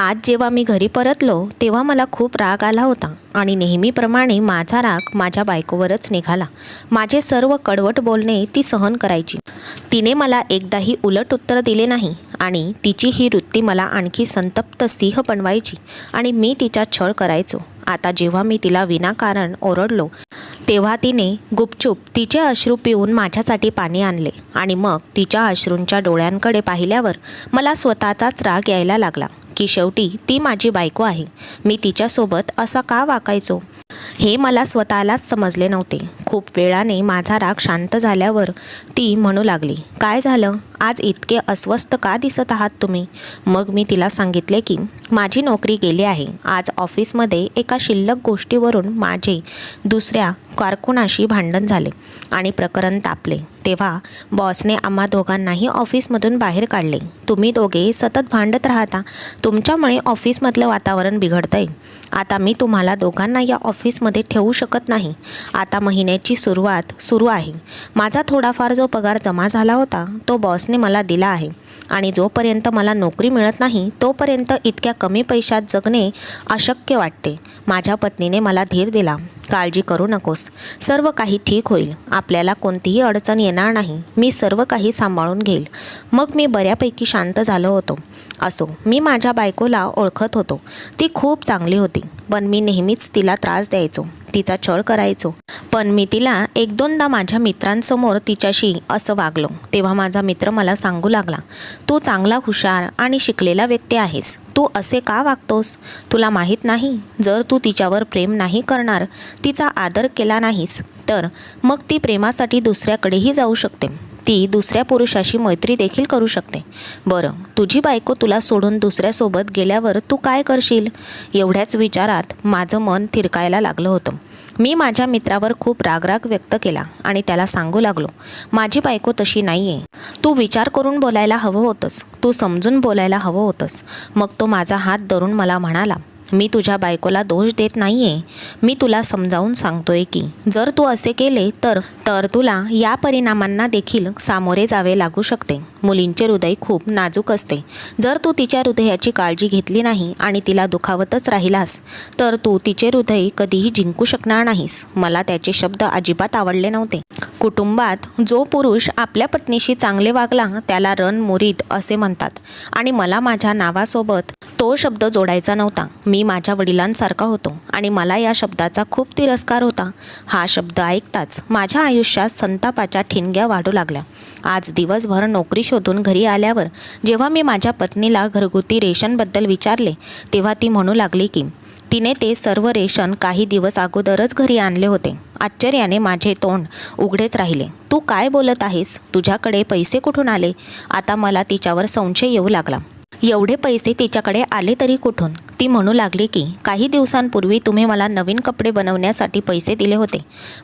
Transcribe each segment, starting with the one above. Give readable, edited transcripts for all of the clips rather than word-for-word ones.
आज जेव्हा मी घरी परतलो तेव्हा मला खूप राग आला होता आणि नेहमीप्रमाणे माझा राग माझ्या बायकोवरच निघाला। माझे सर्व कडवट बोलणे ती सहन करायची। तिने मला एकदाही उलट उत्तर दिले नाही आणि तिची ही वृत्ती मला आणखी संतप्त सिंह बनवायची आणि मी तिचा छळ करायचो। आता जेव्हा मी तिला विनाकारण ओरडलो तेव्हा तिने गुपचूप तिचे अश्रू पिऊन माझ्यासाठी पाणी आणले आणि मग तिच्या अश्रूंच्या डोळ्यांकडे पाहिल्यावर मला स्वतःचाच राग यायला लागला की शेवटी ती माझी बायको आहे, मी तिच्यासोबत असा का वागायचो हे मला स्वतःलाच समजले नव्हते। खूप वेळाने माझा राग शांत झाल्यावर ती म्हणू लागली, काय झालं, आज इतके अस्वस्थ का दिसत आहात तुम्ही? मग मी तिला सांगितले की माझी नोकरी गेली आहे। आज ऑफिसमध्ये एका शिल्लक गोष्टीवरून माझे दुसऱ्या कारकुनाशी भांडण झाले आणि प्रकरण तापले। तेव्हा बॉसने आम्हा दोघांनाही ऑफिसमधून बाहेर काढले। तुम्ही दोघे सतत भांडत राहता, तुमच्यामुळे ऑफिसमधलं वातावरण बिघडतंय। आता मी तुम्हाला दोघांना या ऑफिसमध्ये ठेवू शकत नाही। आता महिन्याची सुरुवात सुरू आहे। माझा थोडाफार जो पगार जमा झाला होता तो बॉसने मला दिला आहे आणि जोपर्यंत मला नोकरी मिळत नाही तोपर्यंत इतक्या कमी पैशात जगणे अशक्य वाटते। माझ्या पत्नीने मला धीर दिला, काळजी करू नकोस, सर्व काही ठीक होईल, आपल्याला कोणतीही अडचण येणार नाही, मी सर्व काही सांभाळून घेईल। मग मी बऱ्यापैकी शांत झालो होतो। असो, मी माझ्या बायकोला ओळखत होतो, ती खूप चांगली होती, पण मी नेहमीच तिला त्रास द्यायचो, तिचा छळ करायचो। पण मी तिला एक दोनदा माझ्या मित्रांसमोर तिच्याशी असं वागलो तेव्हा माझा मित्र मला सांगू लागला, तू चांगला हुशार आणि शिकलेला व्यक्ती आहेस, तू असे का वागतोस? तुला माहीत नाही, जर तू तिच्यावर प्रेम नाही करणार, तिचा आदर केला नाहीस तर मग ती प्रेमासाठी दुसऱ्याकडेही जाऊ शकते, ती दुसऱ्या पुरुषाशी मैत्री देखील करू शकते। बरं, तुझी बायको तुला सोडून दुसऱ्यासोबत गेल्यावर तू काय करशील? एवढ्याच विचारात माझं मन थिरकायला लागलं होतं। मी माझ्या मित्रावर खूप राग व्यक्त केला आणि त्याला सांगू लागलो, माझी बायको तशी नाही आहे, तू विचार करून बोलायला हवं होतंस, तू समजून बोलायला हवं होतंस। मग तो माझा हात धरून मला म्हणाला, मी तुझ्या बायकोला दोष देत नाही आहे, मी तुला समजावून सांगतोय की जर तू असे केले तर तुला या परिणामांना देखील सामोरे जावे लागू शकते। मुलींचे हृदय खूप नाजूक असते, जर तू तिच्या हृदयाची काळजी घेतली नाही आणि तिला दुखावतच राहिलास तर तू तिचे हृदय कधीही जिंकू शकणार नाहीस। मला त्याचे शब्द अजिबात आवडले नव्हते। कुटुंबात जो पुरुष आपल्या पत्नीशी चांगले वागला त्याला रणमुरीद असे म्हणतात आणि मला माझ्या नावासोबत तो शब्द जोडायचा नव्हता। मी माझ्या वडिलांसारखा होतो आणि मला या शब्दाचा खूप तिरस्कार होता। हा शब्द ऐकताच माझ्या आयुष्यात संतापाच्या ठिणग्या वाढू लागल्या। आज दिवसभर नोकरी शोधून घरी आल्यावर जेव्हा मी माझ्या पत्नीला घरगुती रेशनबद्दल विचारले तेव्हा ती म्हणू लागली की तिने ते सर्व रेशन काही दिवस अगोदरच घरी आणले होते। आश्चर्याने माझे तोंड उघडेच राहिले। तू काय बोलत आहेस? तुझ्याकडे पैसे कुठून आले? आता मला तिच्यावर संशय येऊ लागला। एवढे पैसे तिच्याकडे आले तरी कुठून? ती म्हणू लागली की काही दिवसांपूर्वी तुम्ही मला नवीन कपडे बनवण्यासाठी पैसे दिले होते,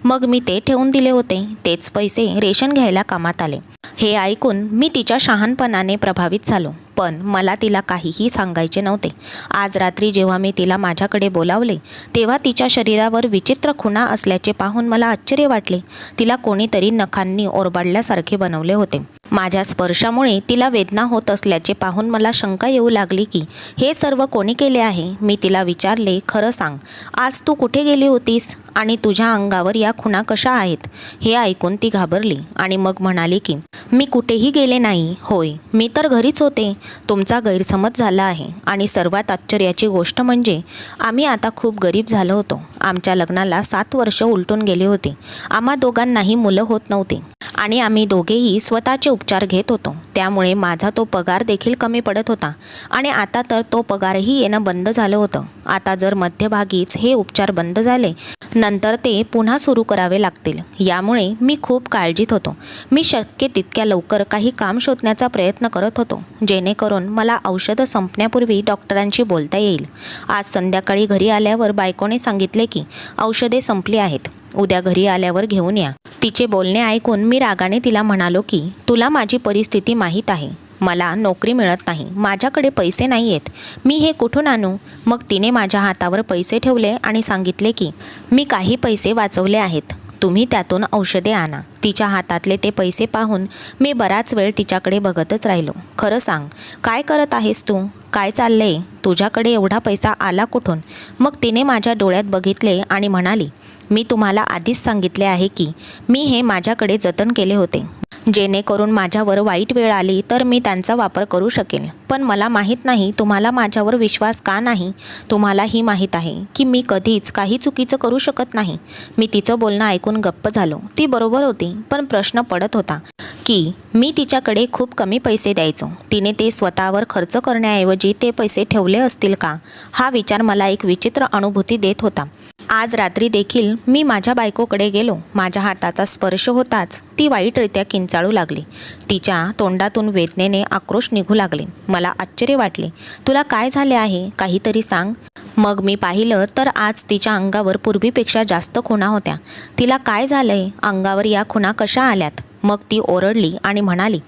मग मी ते ठेवून दिले होते, तेच पैसे रेशन घ्यायला कामात आले। हे ऐकून मी तिच्या शहाणपणाने प्रभावित झालो, पण मला तिला काहीही सांगायचे नव्हते। आज रात्री जेव्हा मी तिला माझ्याकडे बोलावले तेव्हा तिच्या शरीरावर विचित्र खुणा असल्याचे पाहून मला आश्चर्य वाटले। तिला कोणीतरी नखांनी ओरबाडल्यासारखे बनवले होते। माझ्या स्पर्शामुळे तिला वेदना होत असल्याचे पाहून मला शंका येऊ लागली की हे सर्व कोणी केले आहे। मी तिला विचारले, खरं सांग, आज तू कुठे गेली होतीस आणि तुझ्या अंगावर या खुणा कशा आहेत? हे ऐकून ती घाबरली आणि मग म्हणाली की मी कुठेही गेले नाही, होय मी तर घरीच होते, तुमचा गैरसमज झाला आहे। आणि सर्वात आश्चर्याची गोष्ट म्हणजे आम्ही आता खूप गरीब झालो होतो। आमच्या लग्नाला 7 वर्ष उलटून गेले होते, आम्हा दोघांनाही मुलं होत नव्हती आणि आम्ही दोघेही स्वतःचे उपचार घेत होतो, त्यामुळे माझा तो पगार देखील कमी पडत होता आणि आता तर तो पगारही येणं बंद झालं होतं। आता जर मध्यभागीच हे उपचार बंद झाले नंतर ते पुन्हा सुरू करावे लागतील, यामुळे मी खूप काळजीत होतो। मी शक्य तितक्या लवकर काही काम शोधण्याचा प्रयत्न करत होतो जेणेकरून मला औषधं संपण्यापूर्वी डॉक्टरांशी बोलता येईल। आज संध्याकाळी घरी आल्यावर बायकोने सांगितले की औषधे संपली आहेत, उद्या घरी आल्यावर घेऊन या। तिचे बोलणे ऐकून मी रागाने तिला म्हणालो की तुला माझी परिस्थिती माहीत आहे, मला नोकरी मिळत नाही, माझ्याकडे पैसे नाही आहेत, मी हे कुठून आणू? मग तिने माझ्या हातावर पैसे ठेवले आणि सांगितले की मी काही पैसे वाचवले आहेत, तुम्ही त्यातून औषधे आणा. तिच्या हातातले ते पैसे पाहून मी बराच वेळ तिच्याकडे बघतच राहिलो. खरं सांग, काय करत आहेस तू? काय चाललंय? तुझ्याकडे एवढा पैसा आला कुठून? मग तिने माझ्या डोळ्यात बघितले आणि म्हणाली, मी तुम्हाला आधीच सांगितले आहे की मी हे माझ्याकडे जतन केले होते, जेणेकरून माझ्यावर वाईट वेळ आली तर मी त्यांचा वापर करू शकेन. पण मला माहीत नाही तुम्हाला माझ्यावर विश्वास का नाही. तुम्हालाही माहीत आहे की मी कधीच काही चुकीचं करू शकत नाही. मी तिचं बोलणं ऐकून गप्प झालो. ती बरोबर होती, पण प्रश्न पडत होता की मी तिच्याकडे खूप कमी पैसे द्यायचो. तिने ते स्वतःवर खर्च करण्याऐवजी ते पैसे ठेवले असतील का? हा विचार मला एक विचित्र अनुभूती देत होता. आज रात्री देखील मी माझ्या बायकोकडे गेलो. माझ्या हाताचा स्पर्श होताच ती वाईटरित्या किंचाळू लागली. तिच्या तोंडातून वेदनेने आक्रोश निघू लागले. मला आश्चर्य वाटले. तुला काय झाले आहे? काहीतरी सांग. मग मी पाहिलं तर आज तिच्या अंगावर पूर्वीपेक्षा जास्त खुणा होत्या. तिला काय झालंय? अंगावर या खुणा कशा आल्यात? मग ती ओरडली आणि म्हणाली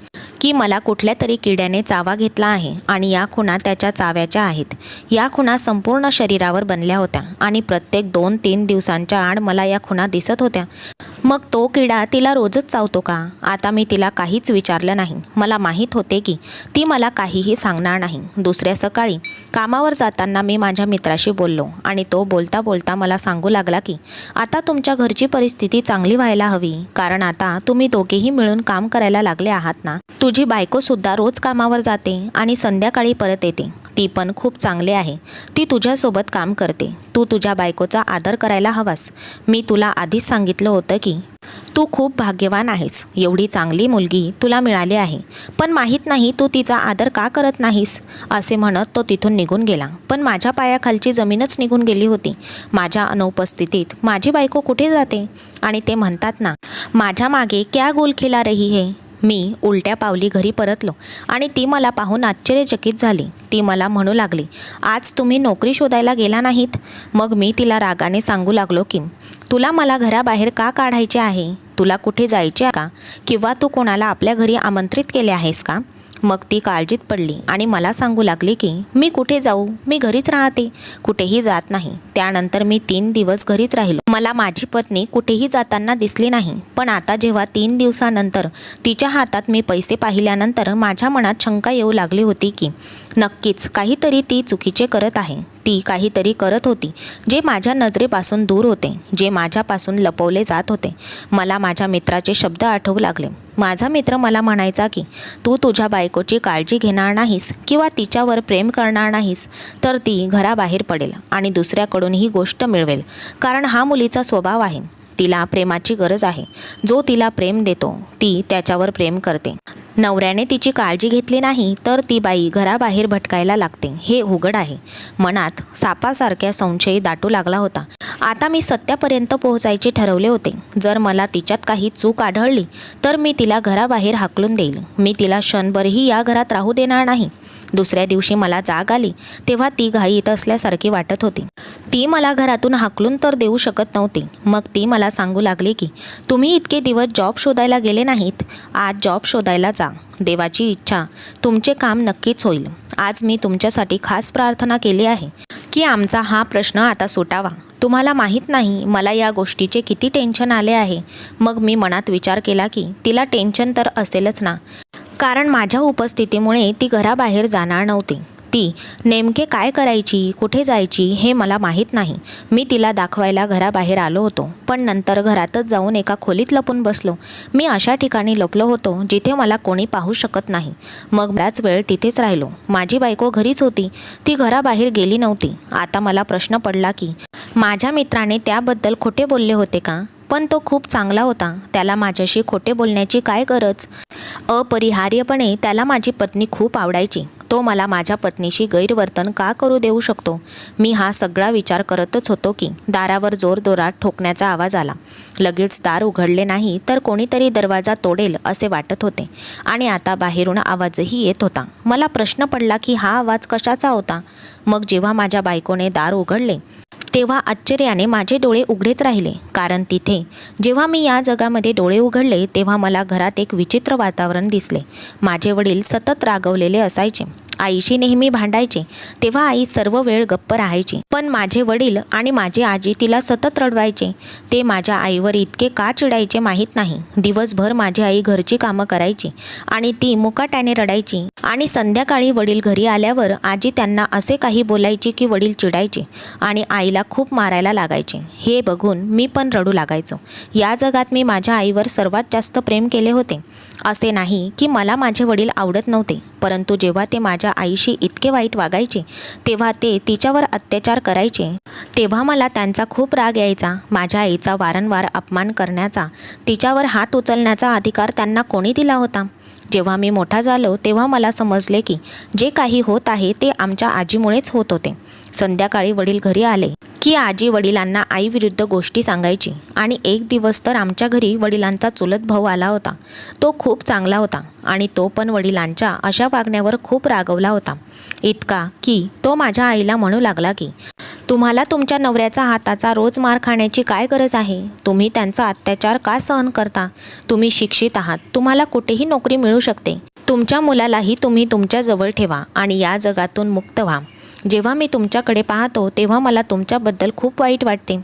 की मला कुठल्या तरी किड्याने चावा घेतला आहे आणि या खुणा त्याच्या चाव्याच्या आहेत. या खुणा संपूर्ण शरीरावर बनल्या होत्या आणि प्रत्येक 2-3 दिवसांच्या आड मला या खुणा दिसत होत्या. मग तो किडा तिला रोजच चावतो का? आता मी तिला काहीच विचारलं नाही. मला माहीत होते की ती मला काहीही सांगणार नाही. दुसऱ्या सकाळी कामावर जाताना मी माझ्या मित्राशी बोललो आणि तो बोलता बोलता मला सांगू लागला की आता तुमच्या घरची परिस्थिती चांगली व्हायला हवी, कारण आता तुम्ही दोघेही मिळून काम करायला लागले आहात ना. तुझी बायकोसुद्धा रोज कामावर जाते आणि संध्याकाळी परत येते. ती पण खूप चांगली आहे. ती तुझ्यासोबत काम करते. तू तुझ्या बायकोचा आदर करायला हवास. मी तुला आधीच सांगितलं होतं की तू खूप भाग्यवान आहेस. एवढी चांगली मुलगी तुला मिळाली आहे. पण माहीत नाही तू तिचा आदर का करत नाहीस. असे म्हणत तो तिथून निघून गेला. पण माझ्या पायाखालची जमीनच निघून गेली होती. माझ्या अनुपस्थितीत माझी बायको कुठे जाते? आणि ते म्हणतात ना, माझ्या मागे क्या गोल खिला रही है. मी उलट्या पावली घरी परतलो आणि ती मला पाहून आश्चर्यचकित झाली. ती मला म्हणू लागली, आज तुम्ही नोकरी शोधायला गेला नाहीत? मग मी तिला रागाने सांगू लागलो की तुला मला घराबाहेर का काढायचे आहे? तुला कुठे जायचे आहे का? किंवा तू कोणाला आपल्या घरी आमंत्रित केले आहेस का? मग ती काळजीत पडली आणि मला सांगू लागली की मी कुठे जाऊ? मी घरीच राहते, कुठेही जात नाही. त्यानंतर मी 3 दिवस घरीच राहिलो. मला माझी पत्नी कुठेही जाताना दिसली नाही. पण आता जेव्हा 3 दिवसानंतर तिच्या हातात मी पैसे पाहिल्यानंतर माझ्या मनात शंका येऊ लागली होती की नक्कीच काहीतरी ती चुकीचे करत आहे. ती काहीतरी करत होती जे माझ्या नजरेपासून दूर होते, जे माझ्यापासून लपवले जात होते. मला माझ्या मित्राचे शब्द आठवू लागले. माझा मित्र मला म्हणायचा की तू तुझ्या बायकोची काळजी घेणार नाहीस किंवा तिच्यावर प्रेम करणार नाहीस तर ती घराबाहेर पडेल आणि दुसऱ्याकडून ही गोष्ट मिळवेल, कारण हा मुलीचा स्वभाव आहे. तिला प्रेमाची गरज आहे. जो तिला प्रेम देतो ती त्याच्यावर प्रेम करते. नवऱ्याने तिची काळजी घेतली नाही तर ती बाई घराबाहेर भटकायला लागते. हे उघड आहे. मनात सापासारख्या संशय दाटू लागला होता. आता मी सत्यापर्यंत पोहोचायचे ठरवले होते. जर मला तिच्यात काही चूक आढळली तर मी तिला घराबाहेर हाकलून देईल. मी तिला क्षणभरही या घरात राहू देणार नाही. दुसऱ्या दिवशी मला जाग आली तेव्हा ती घाईत असल्यासारखी वाटत होती. ती मला घरातून हाकलून तर देऊ शकत नव्हती. मग ती मला सांगू लागली की तुम्ही इतके दिवस जॉब शोधायला गेले नाहीत, आज जॉब शोधायला जा. देवाची इच्छा तुमचे काम नक्कीच होईल. आज मी तुमच्यासाठी खास प्रार्थना केली आहे की आमचा हा प्रश्न आता सुटावा. तुम्हाला माहीत नाही मला या गोष्टीचे किती टेन्शन आले आहे. मग मी मनात विचार केला की तिला टेन्शन तर असेलच ना, कारण माझ्या उपस्थितीमुळे ती घराबाहेर जाणार नव्हती. ती नेमके काय करायची, कुठे जायची हे मला माहीत नाही. मी तिला दाखवायला घराबाहेर आलो होतो, पण नंतर घरातच जाऊन एका खोलीत लपून बसलो. मी अशा ठिकाणी लपलो होतो जिथे मला कोणी पाहू शकत नाही. मग बराच वेळ तिथेच राहिलो. माझी बायको घरीच होती. ती घराबाहेर गेली नव्हती. आता मला प्रश्न पडला की माझ्या मित्राने त्याबद्दल खोटे बोलले होते का? पण तो खूप चांगला होता. त्याला माझ्याशी खोटे बोलण्याची काय गरज? अपरिहार्यपणे त्याला माझी पत्नी खूप आवडायची. तो मला माझ्या पत्नीशी गैरवर्तन का करू देऊ शकतो? मी हा सगळा विचार करतच होतो की दारावर जोरजोरात ठोकण्याचा आवाज आला. लगेच दार उघडले नाही तर कोणीतरी दरवाजा तोडेल असे वाटत होते आणि आता बाहेरून आवाजही येत होता. मला प्रश्न पडला की हा आवाज कशाचा होता? मग जेव्हा माझ्या बायकोने दार उघडले तेव्हा आश्चर्याने माझे डोळे उघडेच राहिले, कारण तिथे जेव्हा मी या जगामध्ये डोळे उघडले तेव्हा मला घरात एक विचित्र वातावरण दिसले. माझे वडील सतत रागवलेले असायचे. आईशी नेहमी भांडायचे तेव्हा आई सर्व वेळ गप्प राहायची, पण माझे वडील आणि माझी आजी तिला सतत रडवायचे. ते माझ्या आईवर इतके का चिडायचे माहीत नाही. दिवसभर माझी आई घरची कामं करायची आणि ती मुकाट्याने रडायची आणि संध्याकाळी वडील घरी आल्यावर आजी त्यांना असे काही बोलायची की वडील चिडायचे आणि आईला खूप मारायला लागायचे. हे बघून मी पण रडू लागायचो. या जगात मी माझ्या आईवर सर्वात जास्त प्रेम केले होते. असे नाही की मला माझे वडील आवडत नव्हते, परंतु जेव्हा ते माझ्या आईशी इतके वाईट वागायचे, तेव्हा ते तिच्यावर अत्याचार करायचे, तेव्हा मला त्यांचा खूप राग यायचा. माझ्या आईचा वारंवार अपमान करण्याचा, तिच्यावर हात उचलण्याचा अधिकार त्यांना कोणी दिला होता? जेव्हा मी मोठा झालो तेव्हा मला समजले की जे काही होत आहे ते आमच्या आजीमुळेच होत होते. संध्याकाळी वडील घरी आले की आजी वडिलांना आईविरुद्ध गोष्टी सांगायची आणि एक दिवस तर आमच्या घरी वडिलांचा चुलत भाऊ आला होता. तो खूप चांगला होता आणि तो पण वडिलांच्या अशा वागण्यावर खूप रागवला होता. इतका की तो माझ्या आईला म्हणू लागला की तुम्हाला तुमच्या नवऱ्याचा हाताचा रोज मार खाण्याची काय गरज आहे? तुम्ही त्यांचा अत्याचार का सहन करता? तुम्ही शिक्षित आहात, तुम्हाला कुठेही नोकरी मिळू शकते. तुमच्या मुलालाही तुम्ही तुमच्या जवळ ठेवा आणि या जगातून मुक्त व्हा. जेव्हा मी तुमच्याकडे पाहतो तेव्हा मला तुमच्याबद्दल खूप वाईट वाटते.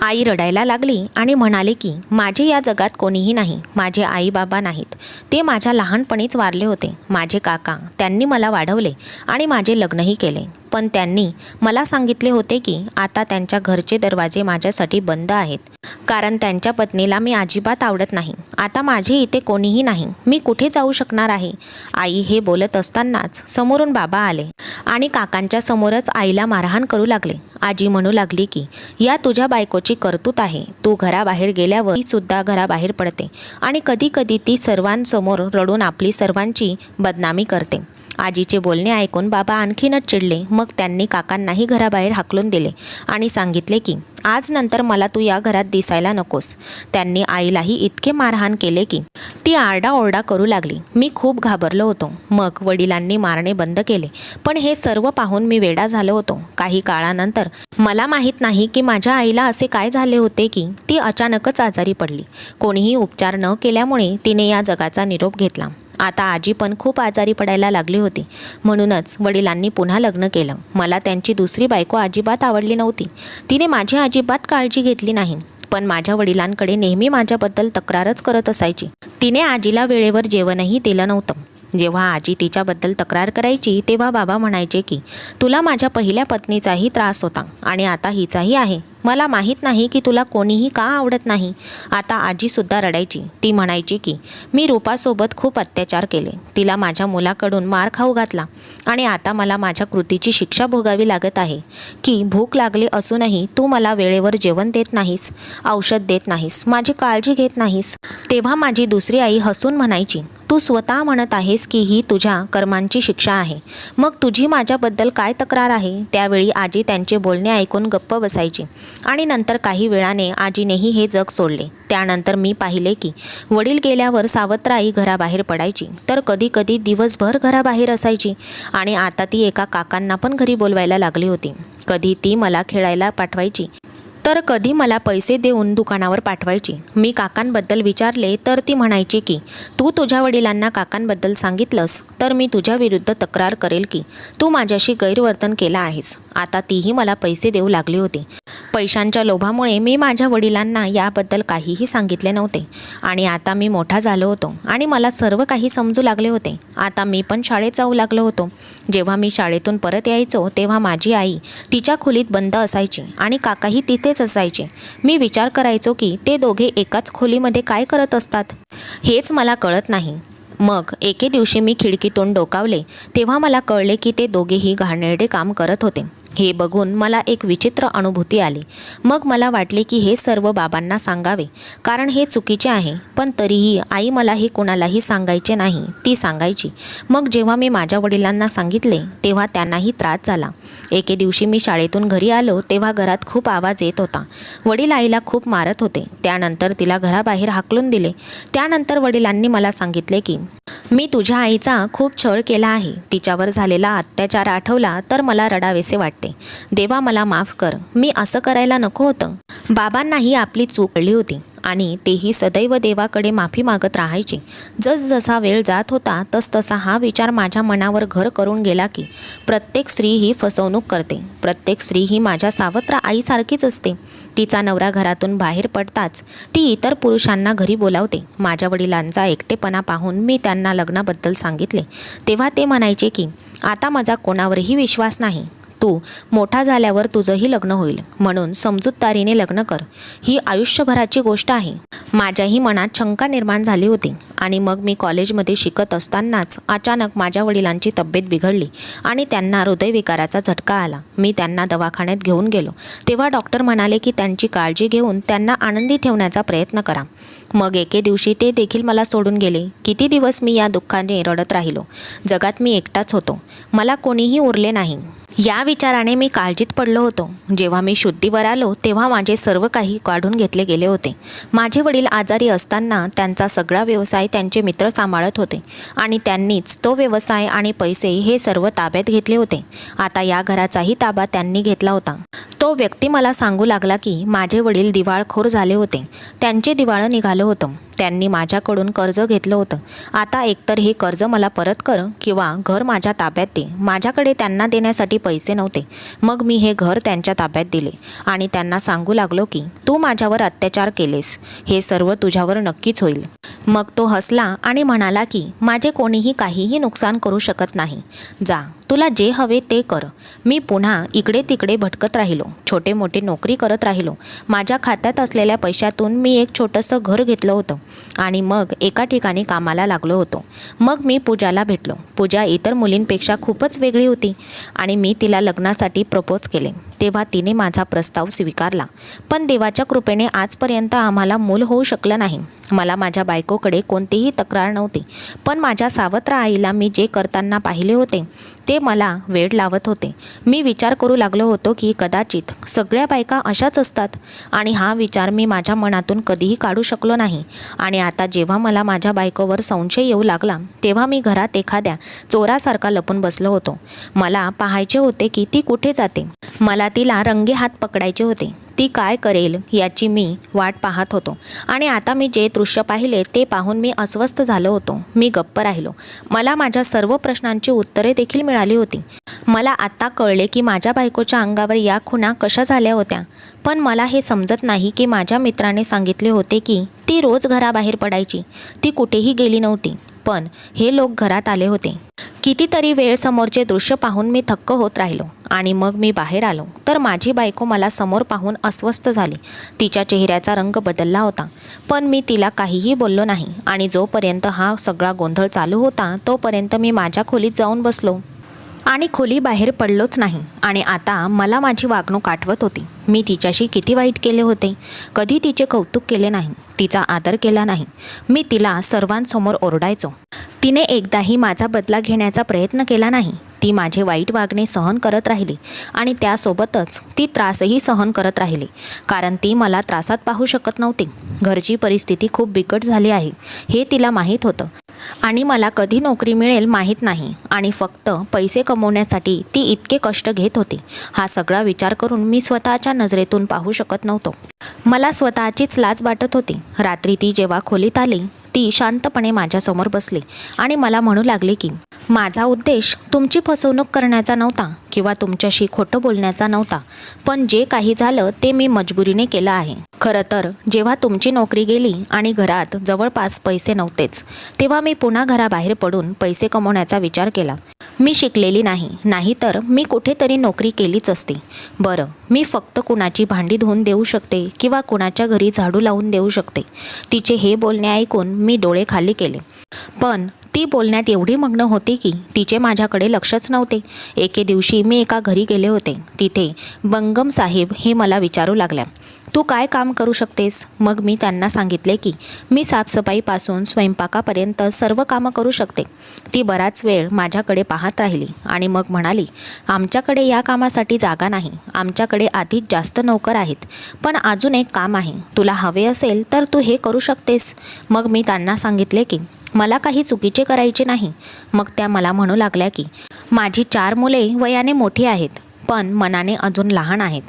आई रडायला लागली आणि म्हणाली की माझे या जगात कोणीही नाही. माझे आई बाबा नाहीत, ते माझ्या लहानपणीच वारले होते. माझे काका, त्यांनी मला वाढवले आणि माझे लग्नही केले, पण त्यांनी मला सांगितले होते की आता त्यांच्या घरचे दरवाजे माझ्यासाठी बंद आहेत, कारण त्यांच्या पत्नीला मी अजिबात आवडत नाही. आता माझे इथे कोणीही नाही, मी कुठे जाऊ शकणार आहे? आई हे बोलत असतानाच समोरून बाबा आले आणि काकांच्या समोरच आईला मारहाण करू लागले. आजी म्हणू लागली की या तुझ्या बायकोची करतूत आहे. तू घराबाहेर गेल्यावर ती सुद्धा घराबाहेर पडते आणि कधी कधी ती सर्वांसमोर रडून आपली सर्वांची बदनामी करते. आजीचे बोलणे ऐकून बाबा आणखीनच चिडले. मग त्यांनी काकांनाही घराबाहेर हाकलून दिले आणि सांगितले की आज नंतर मला तू या घरात दिसायला नकोस. त्यांनी आईलाही इतके मारहाण केले की ती आरडाओरडा करू लागली. मी खूप घाबरलो होतो. मग वडिलांनी मारणे बंद केले, पण हे सर्व पाहून मी वेडा झालो होतो. काही काळानंतर मला माहीत नाही की माझ्या आईला असे काय झाले होते की ती अचानकच आजारी पडली. कोणीही उपचार न केल्यामुळे तिने या जगाचा निरोप घेतला. आता आजी पण खूप आजारी पडायला लागली होती. म्हणूनच वडिलांनी पुन्हा लग्न केलं. मला त्यांची दुसरी बायको अजिबात आवडली नव्हती. तिने माझी अजिबात काळजी घेतली नाही, पण माझ्या वडिलांकडे नेहमी माझ्याबद्दल तक्रारच करत असायची. तिने आजीला वेळेवर जेवणही दिलं नव्हतं. जेव्हा आजी तिच्याबद्दल तक्रार करायची तेव्हा बाबा म्हणायचे की तुला माझ्या पहिल्या पत्नीचाही त्रास होता आणि आता हिचाही आहे. मला माहीत नाही की तुला कोणीही का आवडत नाही. आता आजीसुद्धा रडायची. ती म्हणायची की मी रूपासोबत खूप अत्याचार केले, तिला माझ्या मुलाकडून मार खाऊ घातला आणि आता मला माझ्या कृतीची शिक्षा भोगावी लागत आहे. की भूक लागली असूनही तू मला वेळेवर जेवण देत नाहीस, औषध देत नाहीस, माझी काळजी घेत नाहीस. तेव्हा माझी दुसरी आई हसून म्हणायची तू स्वतः म्हणत आहेस की ही तुझ्या कर्मांची शिक्षा आहे, मग तुझी माझ्याबद्दल काय तक्रार आहे? त्यावेळी आजी त्यांचे बोलणे ऐकून गप्प बसायची आणि नंतर काही वेळाने आजीनेही हे जग सोडले. त्यानंतर मी पाहिले की वडील गेल्यावर सावत्र घराबाहेर पडायची, तर कधी कधी दिवसभर घराबाहेर असायची आणि आता ती एका काकांना पण घरी बोलवायला लागली होती. कधी ती मला खेळायला पाठवायची, तर कधी मला पैसे देऊन दुकानावर पाठवायची. मी काकांबद्दल विचारले तर ती म्हणायची की तू तुझ्या वडिलांना काकांबद्दल सांगितलंस तर मी तुझ्या विरुद्ध तक्रार करेल की तू माझ्याशी गैरवर्तन केलं आहेस. आता तीही मला पैसे देऊ लागली होती. पैशांच्या लोभामुळे मी माझ्या वडिलांना याबद्दल काहीही सांगितले नव्हते आणि आता मी मोठा झालो होतो आणि मला सर्व काही समजू लागले होते. आता मी पण शाळेत जाऊ लागलो होतो. जेव्हा मी शाळेतून परत यायचो तेव्हा माझी आई तिच्या खोलीत बंद असायची आणि काकाही तिथेच असायचे. मी विचार करायचो की ते दोघे एकाच खोलीमध्ये काय करत असतात, हेच मला कळत नाही. मग एके दिवशी मी खिडकीतून डोकावले तेव्हा मला कळले की ते दोघेही घाणेरडे काम करत होते. हे बघून मला एक विचित्र अनुभूती आली. मग मला वाटले की हे सर्व बाबांना सांगावे, कारण हे चुकीचे आहे. पण तरीही आई मला हे कोणालाही सांगायचे नाही, ती सांगायची. मग जेव्हा मी माझ्या वडिलांना सांगितले तेव्हा त्यांनाही त्रास झाला. एके दिवशी मी शाळेतून घरी आलो तेव्हा घरात खूप आवाज येत होता. वडील आईला खूप मारत होते. त्यानंतर तिला घराबाहेर हाकलून दिले. त्यानंतर वडिलांनी मला सांगितले की मी तुझ्या आईचा खूप छळ केला आहे. तिच्यावर झालेला अत्याचार आठवला तर मला रडावेसे वाटते. देवा मला माफ कर, मी असं करायला नको होतं. बाबांनाही आपली चूक कळली होती आणि तेही सदैव देवाकडे माफी मागत राहायचे. जसजसा वेळ जात होता तसतसा हा विचार माझ्या मनावर घर करून गेला की प्रत्येक स्त्री ही फसवणूक करते. प्रत्येक स्त्री ही माझ्या सावत्र आईसारखीच असते. तिचा नवरा घरातून बाहेर पडताच ती इतर पुरुषांना घरी बोलावते. माझ्या वडिलांचा एकटेपणा पाहून मी त्यांना लग्नाबद्दल सांगितले तेव्हा ते म्हणायचे की आता माझा कोणावरही विश्वास नाही. तू मोठा झाल्यावर तुझंही लग्न होईल, म्हणून समजूतदारीने लग्न कर. ही आयुष्यभराची गोष्ट आहे. माझ्याही मनात शंका निर्माण झाली होती. आणि मग मी कॉलेजमध्ये शिकत असतानाच अचानक माझ्या वडिलांची तब्येत बिघडली आणि त्यांना हृदयविकाराचा झटका आला. मी त्यांना दवाखान्यात घेऊन गेलो तेव्हा डॉक्टर म्हणाले की त्यांची काळजी घेऊन त्यांना आनंदी ठेवण्याचा प्रयत्न करा. मग एके दिवशी ते देखील मला सोडून गेले. किती दिवस मी या दुःखाने रडत राहिलो. जगात मी एकटाच होतो, मला कोणीही उरले नाही. या विचाराने मी काळजीत पडलो होतो. जेव्हा मी शुद्धीवर आलो तेव्हा माझे सर्व काही काढून घेतले गेले होते. माझे वडील आजारी असताना त्यांचा सगळा व्यवसाय त्यांचे मित्र सांभाळत होते आणि त्यांनीच तो व्यवसाय आणि पैसे हे सर्व ताब्यात घेतले होते. आता या घराचाही ताबा त्यांनी घेतला होता. तो व्यक्ती मला सांगू लागला की माझे वडील दिवाळखोर झाले होते. त्यांचे दिवाळं निघालं होतं. त्यांनी माझ्याकडून कर्ज घेतलं होतं. आता एकतर हे कर्ज मला परत कर किंवा घर माझ्या ताब्यात दे. माझ्याकडे त्यांना देण्यासाठी पैसे नव्हते. मग मी हे घर त्यांच्या ताब्यात दिले आणि त्यांना सांगू लागलो की तू माझ्यावर अत्याचार केलेस, हे सर्व तुझ्यावर नक्कीच होईल. मग तो हसला आणि म्हणाला की माझे कोणीही काहीही नुकसान करू शकत नाही. जा, तुला जे हवे ते कर. मी पुन्हा इकडे तिकडे भटकत राहिलो. छोटे मोठे नोकरी करत राहिलो. माझ्या खात्यात असलेल्या पैशातून मी एक छोटंसं घर घेतलं होतं आणि मग एका ठिकाणी कामाला लागलो होतो. मग मी पूजाला भेटलो. पूजा इतर मुलींपेक्षा खूपच वेगळी होती आणि मी तिला लग्नासाठी प्रपोज केले. तेव्हा तिने माझा प्रस्ताव स्वीकारला. पण देवाच्या कृपेने आजपर्यंत आम्हाला मूल होऊ शकलं नाही. मला माझ्या बायकोकडे कोणतीही तक्रार नव्हती. पण माझ्या सावत्र आईला मी जे करताना पाहिले होते ते मला वेड लावत होते. मी विचार करू लागलो होतो की कदाचित सगळ्या बायका अशाच असतात आणि हा विचार मी माझ्या मनातून कधीही काढू शकलो नाही. आणि आता जेव्हा मला माझ्या बायकोवर संशय येऊ लागला तेव्हा मी घरात एखाद्या चोरासारखा लपून बसलो होतो. मला पाहायचे होते की ती कुठे जाते. मला तिला रंगेहात पकडायचे होते. ती काय करेल याची मी वाट पाहत होतो. आणि आता मी जे दृश्य पाहिले ते पाहून मी अस्वस्थ झालो होतो. मी गप्प राहिलो. मला माझ्या सर्व प्रश्नांची उत्तरे देखील मिळाली होती. मला आता कळले की माझ्या बायकोच्या अंगावर या खुणा कशा झाल्या होत्या. पण मला हे समजत नाही की माझ्या मित्राने सांगितले होते की ती रोज घराबाहेर पडायची. ती कुठेही गेली नव्हती. पण हे लोक घरात आले होते. कितीतरी वेळ समोरचे दृश्य पाहून मी थक्क होत राहिलो. आणि मग मी बाहेर आलो तर माझी बायको मला समोर पाहून अस्वस्थ झाली. तिच्या चेहऱ्याचा रंग बदलला होता. पण मी तिला काहीही बोललो नाही. आणि जोपर्यंत हा सगळा गोंधळ चालू होता तोपर्यंत मी माझ्या खोलीत जाऊन बसलो आणि खोली बाहेर पडलोच नाही. आणि आता मला माझी वागणूक आठवत होती. मी तिच्याशी किती वाईट केले होते. कधी तिचे कौतुक केले नाही, तिचा आदर केला नाही. मी तिला सर्वांसमोर ओरडायचो. तिने एकदाही माझा बदला घेण्याचा प्रयत्न केला नाही. ती माझे वाईट वागणे सहन करत राहिली आणि त्यासोबतच ती त्रासही सहन करत राहिली. कारण ती मला त्रासात पाहू शकत नव्हती. घरची परिस्थिती खूप बिकट झाली आहे हे तिला माहीत होतं. आणि मला कधी नोकरी मिळेल माहीत नाही. आणि फक्त पैसे कमवण्यासाठी ती इतके कष्ट घेत होती. हा सगळा विचार करून मी स्वतःच्या नजरेतून पाहू शकत नव्हतो. मला स्वतःचीच लाज वाटत होती. रात्री ती जेव्हा खोलीत आली ती शांतपणे माझ्यासमोर बसली आणि मला म्हणू लागली की माझा उद्देश तुमची फसवणूक करण्याचा नव्हता किंवा तुमच्याशी खोटं बोलण्याचा नव्हता. पण जे काही झालं ते मी मजबुरीने केलं आहे. खरं तर जेव्हा तुमची नोकरी गेली आणि घरात जवळपास पैसे नव्हतेच तेव्हा मी पुन्हा घराबाहेर पडून पैसे कमवण्याचा विचार केला. मी शिकलेली नाही तर मी कुठेतरी नोकरी केलीच असती. बरं, मी फक्त कुणाची भांडी धुवून देऊ शकते किंवा कुणाच्या घरी झाडू लावून देऊ शकते. तिचे हे बोलणे ऐकून मी डोळे खाली केले. पण ती बोलण्यात एवढी मग्न होती की तिचे माझ्याकडे लक्षच नव्हते. एके दिवशी मी एका घरी गेले होते. तिथे बंगम साहेब हे मला विचारू लागल्या, तू काय काम करू शकतेस? मग मी त्यांना सांगितले की मी साफसफाईपासून स्वयंपाकापर्यंत सर्व कामं करू शकते. ती बराच वेळ माझ्याकडे पाहत राहिली आणि मग म्हणाली, आमच्याकडे या कामासाठी जागा नाही. आमच्याकडे आधीच जास्त नोकर आहेत. पण अजून एक काम आहे. तुला हवे असेल तर तू हे करू शकतेस. मग मी त्यांना सांगितले की मला काही चुकीचे करायचे नाही. मग त्या मला म्हणू लागल्या की माझी 4 मुले वयाने मोठी आहेत पण मनाने अजून लहान आहेत.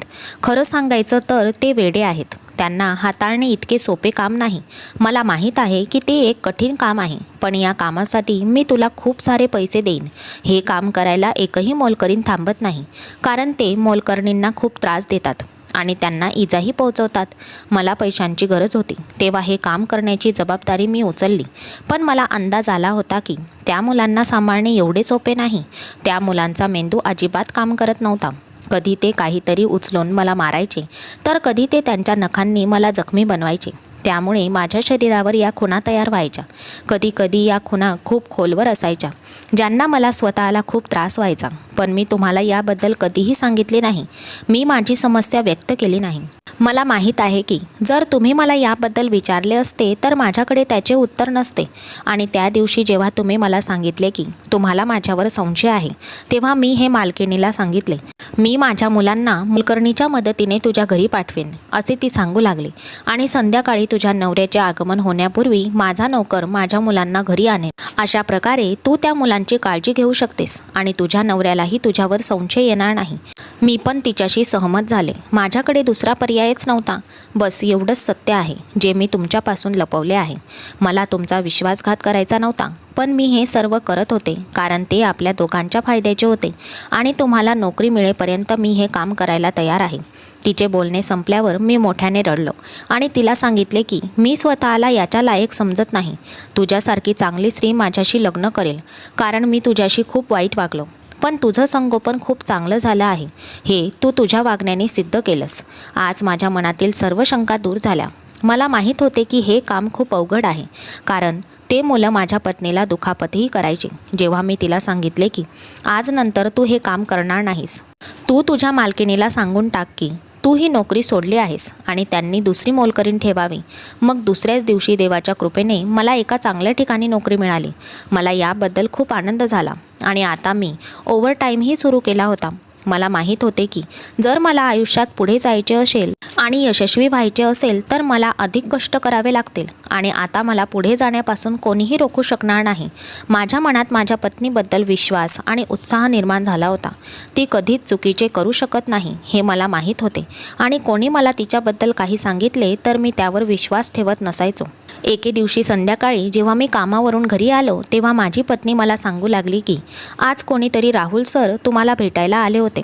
खरं सांगायचं तर ते वेडे आहेत. त्यांना हाताळणे इतके सोपे काम नाही. मला माहीत आहे की ते एक कठीण काम आहे, पण या कामासाठी मी तुला खूप सारे पैसे देईन. हे काम करायला एकही मोलकरीण थांबत नाही, कारण ते मोलकरणींना खूप त्रास देतात आणि त्यांना इजाही पोहोचवतात. मला पैशांची गरज होती, तेव्हा हे काम करण्याची जबाबदारी मी उचलली. पण मला अंदाज आला होता की त्या मुलांना सांभाळणे एवढे सोपे नाही. त्या मुलांचा मेंदू अजिबात काम करत नव्हता. कधी ते काहीतरी उचलून मला मारायचे, तर कधी ते त्यांच्या नखांनी मला जखमी बनवायचे. त्यामुळे माझ्या शरीरावर या खुणा तयार व्हायच्या. कधी कधी या खुणा खूप खोलवर असायच्या, ज्यांना मला स्वतःला खूप त्रास व्हायचा. पण मी तुम्हाला याबद्दल कधीही सांगितले नाही. मी माझी समस्या व्यक्त केली नाही. मला माहीत आहे की जर तुम्ही मला याबद्दल विचारले असते तर माझ्याकडे त्याचे उत्तर नसते. आणि त्या दिवशी जेव्हा तुम्ही मला सांगितले की तुम्हाला माझ्यावर संशय आहे, तेव्हा मी हे मालकिणीला सांगितले. मी माझ्या मुलांना मोलकरणीच्या मदतीने तुझ्या घरी पाठवेन, असे ती सांगू लागली. आणि संध्याकाळी तुझ्या नवऱ्याचे आगमन होण्यापूर्वी माझा नौकर माझ्या मुलांना घरी आणेल. अशा प्रकारे तू त्या मुलांची काळजी घेऊ शकतेस आणि तुझ्या नवऱ्यालाही तुझ्यावर संशय येणार नाही. मी पण तिच्याशी सहमत झाले. माझ्याकडे दुसरा पर्यायच नव्हता. बस एवढंच सत्य आहे जे मी तुमच्यापासून लपवले आहे. मला तुमचा विश्वासघात करायचा नव्हता, पण मी हे सर्व करत होते कारण ते आपल्या दोघांच्या फायद्याचे होते आणि तुम्हाला नोकरी मिळेपर्यंत मी हे काम करायला तयार आहे. तिचे बोलणे संपल्यावर मी मोठ्याने रडलो आणि तिला सांगितले की मी स्वतःला याच्या लायक समजत नाही. तुझ्यासारखी चांगली स्त्री माझ्याशी लग्न करेल, कारण मी तुझ्याशी खूप वाईट वागलो. पण तुझं संगोपन खूप चांगलं झालं आहे, हे तू तुझ्या वागण्याने सिद्ध केलंस. आज माझ्या मनातील सर्व शंका दूर झाल्या. मला माहीत होते की हे काम खूप अवघड आहे, कारण ते मुलं माझ्या पत्नीला दुखापतही करायचे. जेव्हा मी तिला सांगितले की आज नंतर तू हे काम करणार नाहीस, तू तुझ्या मालकिणीला सांगून टाक की तू ही नोकरी सोडली आहेस आणि त्यांनी दुसरी मोलकरीण ठेवावी. मग दुसऱ्याच दिवशी देवाच्या कृपेने मला एका चांगल्या ठिकाणी नोकरी मिळाली. मला याबद्दल खूप आनंद झाला आणि आता मी ओव्हरटाईमही सुरू केला होता. मला माहीत होते की जर मला आयुष्यात पुढे जायचे असेल आणि यशस्वी व्हायचे असेल तर मला अधिक कष्ट करावे लागतील आणि आता मला पुढे जाण्यापासून कोणीही रोखू शकणार नाही. माझ्या मनात माझ्या पत्नीबद्दल विश्वास आणि उत्साह निर्माण झाला होता. ती कधीच चुकीचे करू शकत नाही हे मला माहीत होते आणि कोणी मला तिच्याबद्दल काही सांगितले तर मी त्यावर विश्वास ठेवत नसायचो. एके दिवशी संध्याकाळी जेव्हा मी कामावरून घरी आलो तेव्हा माझी पत्नी मला सांगू लागली की आज कोणीतरी राहुल सर तुम्हाला भेटायला आले होते.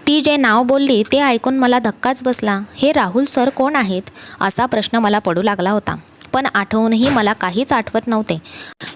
ती जे नाव बोलली ते ऐकून मला धक्काच बसला. हे राहुल सर कोण आहेत असा प्रश्न मला पडू लागला होता. पण आठवूनही मला काहीच आठवत नव्हते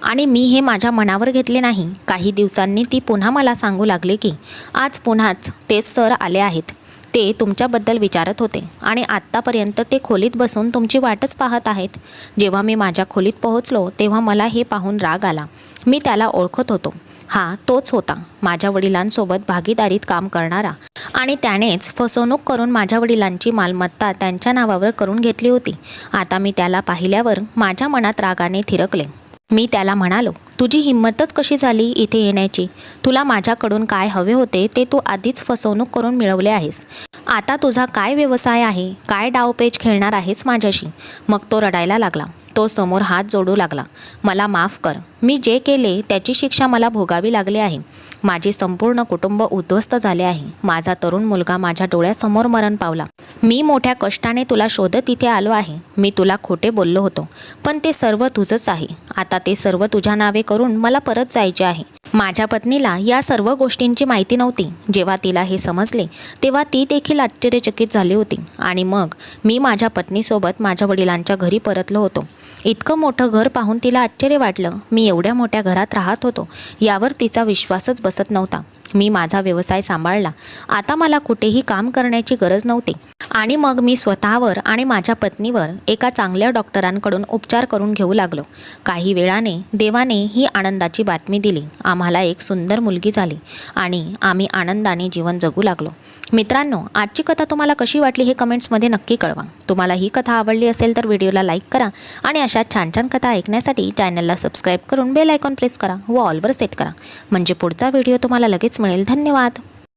आणि मी हे माझ्या मनावर घेतले नाही. काही दिवसांनी ती पुन्हा मला सांगू लागली की आज पुन्हाच तेच सर आले आहेत. ते तुमच्याबद्दल विचारत होते आणि आत्तापर्यंत ते खोलीत बसून तुमची वाटच पाहत आहेत. जेव्हा मी माझ्या खोलीत पोहोचलो तेव्हा मला हे पाहून राग आला. मी त्याला ओळखत होतो. हा तोच होता, माझ्या वडिलांसोबत भागीदारीत काम करणारा आणि त्यानेच फसवणूक करून माझ्या वडिलांची मालमत्ता त्यांच्या नावावर करून घेतली होती. आता मी त्याला पाहिल्यावर माझ्या मनात रागाने थिरकले. मी त्याला म्हणालो, तुझी हिंमतच कशी झाली इथे येण्याची? तुला माझ्याकडून काय हवे होते ते तू आधीच फसवणूक करून मिळवले आहेस. आता तुझा काय व्यवसाय आहे? काय डावपेच खेळणार आहेस माझ्याशी? मग तो रडायला लागला. तो समोर हात जोडू लागला. मला माफ कर. मी जे केले त्याची शिक्षा मला भोगावी लागली आहे. माझे संपूर्ण कुटुंब उद्ध्वस्त झाले आहे. माझा तरुण मुलगा माझ्या डोळ्यासमोर मरण पावला. मी मोठ्या कष्टाने तुला शोधत इथे आलो आहे. मी तुला खोटे बोललो होतो, पण ते सर्व तुझंच आहे. आता ते सर्व तुझ्या नावे करून मला परत जायचे आहे. माझ्या पत्नीला या सर्व गोष्टींची माहिती नव्हती. जेव्हा तिला हे समजले तेव्हा ती देखील आश्चर्यचकित झाली होती. आणि मग मी माझ्या पत्नीसोबत माझ्या वडिलांच्या घरी परतलो होतो. इतकं मोठं घर पाहून तिला आश्चर्य वाटलं. मी एवढ्या मोठ्या घरात राहत होतो यावर तिचा विश्वासच बसत नव्हता. मी माझा व्यवसाय सांभाळला. आता मला कुठेही काम करण्याची गरज नव्हती. आणि मग मी स्वतःवर आणि माझ्या पत्नीवर एका चांगल्या डॉक्टरांकडून उपचार करून घेऊ लागलो. काही वेळाने देवाने ही आनंदाची बातमी दिली. आम्हाला एक सुंदर मुलगी झाली आणि आम्ही आनंदाने जीवन जगू लागलो. मित्रांनो, आजची कथा तुम्हाला कशी वाटली हे कमेंट्समध्ये नक्की कळवा. तुम्हाला ही कथा आवडली असेल तर व्हिडिओला लाईक करा आणि अशा छान छान कथा ऐकण्यासाठी चॅनलला सबस्क्राईब करून बेल आयकॉन प्रेस करा व ऑलवर सेट करा, म्हणजे पुढचा व्हिडिओ तुम्हाला लगेच मिळेल. धन्यवाद.